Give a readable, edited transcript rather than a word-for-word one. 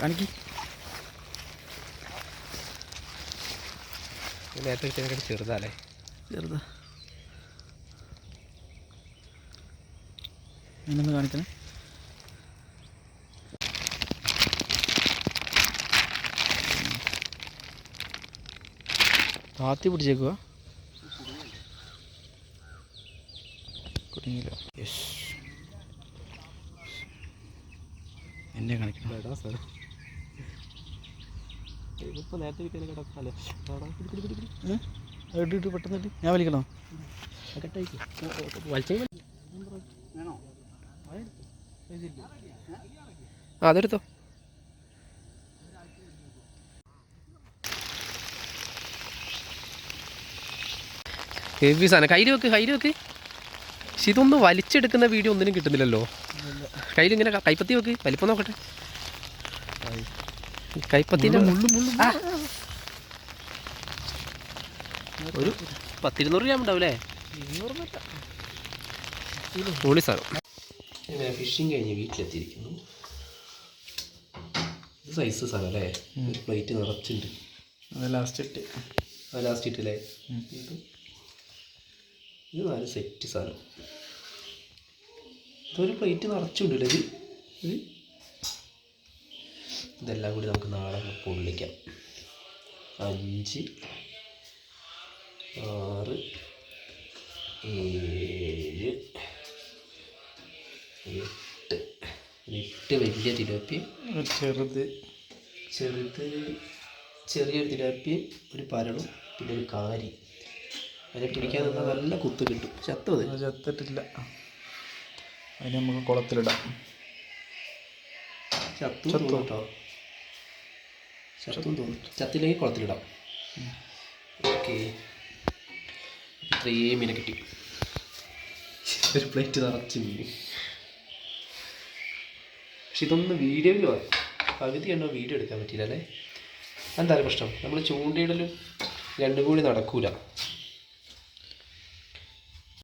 കാണിക്ക്. നേരത്തെ കിട്ടിയതിനെക്കാട്ട് ചെറുതാല്ലേ? ചെറുതാ. ഇങ്ങനൊന്ന് കാണിക്കണേ. താത്തി പിടിച്ചേക്കുക. കുടുങ്ങിയില്ല. യെസ്, എന്നെ കാണിക്കണം. ഇട്ട് പെട്ടെന്ന് ഇട്ട്. ഞാൻ വലിക്കണോ? അതെടുത്തോ. ഹെവി സാധനം. കയ്യിൽ വെക്ക്, കയ്യിൽ വെക്ക്. പക്ഷെ ഇതൊന്നും വലിച്ചെടുക്കുന്ന വീഡിയോ ഒന്നിനും കിട്ടുന്നില്ലല്ലോ. കയ്യിലിങ്ങനെ കൈപ്പത്തി വെക്ക്, വലിപ്പം നോക്കട്ടെ. കൈപ്പത്തിൻ്റെ ഒരു 10-200 ഗ്രാം ഉണ്ടാവില്ലേ? പൊളി സാധനം. ഫിഷിങ് കഴിഞ്ഞ് വീട്ടിലെത്തിയിരിക്കുന്നു. ഇത് സൈസ് സാധനം അല്ലേ? പ്ലേറ്റ് നിറച്ചുണ്ട്. അത് ലാസ്റ്റ് ഇട്ടല്ലേ? ഇത് 4 സെറ്റ് സാധനം. ഇതൊരു പ്ലേറ്റ് നിറച്ചുണ്ടല്ലേ ഇത്? ഇതെല്ലാം കൂടി നമുക്ക് നാളെ പൊള്ളിക്കാം. 5, 6, 7, 8 വലിയ തിലാപ്പി, ചെറിയൊരു തിലാപ്പി, ഒരു പരളും, പിന്നെ ഒരു കാരി. അതിനെ പിടിക്കാൻ നിന്നാൽ നല്ല കുത്ത് കിട്ടും. ചത്തിട്ടില്ല. അതിന് നമുക്ക് കുളത്തിലിടാം. ചത്തും കേട്ടോ. ചത്തില്ലെങ്കിൽ കുളത്തിലിടാം. ഓക്കെ, ഇത്രയും മീനെ കിട്ടി. ഒരു പ്ലേറ്റ് നിറച്ച് മീൻ. പക്ഷെ ഇതൊന്നും വീഡിയോയിൽ പകുതി എണ്ണോ വീഡിയോ എടുക്കാൻ പറ്റിയില്ല അല്ലേ? എന്താണ് പ്രശ്നം? നമ്മൾ ചൂണ്ടയിടലും രണ്ടും കൂടി നടക്കൂല.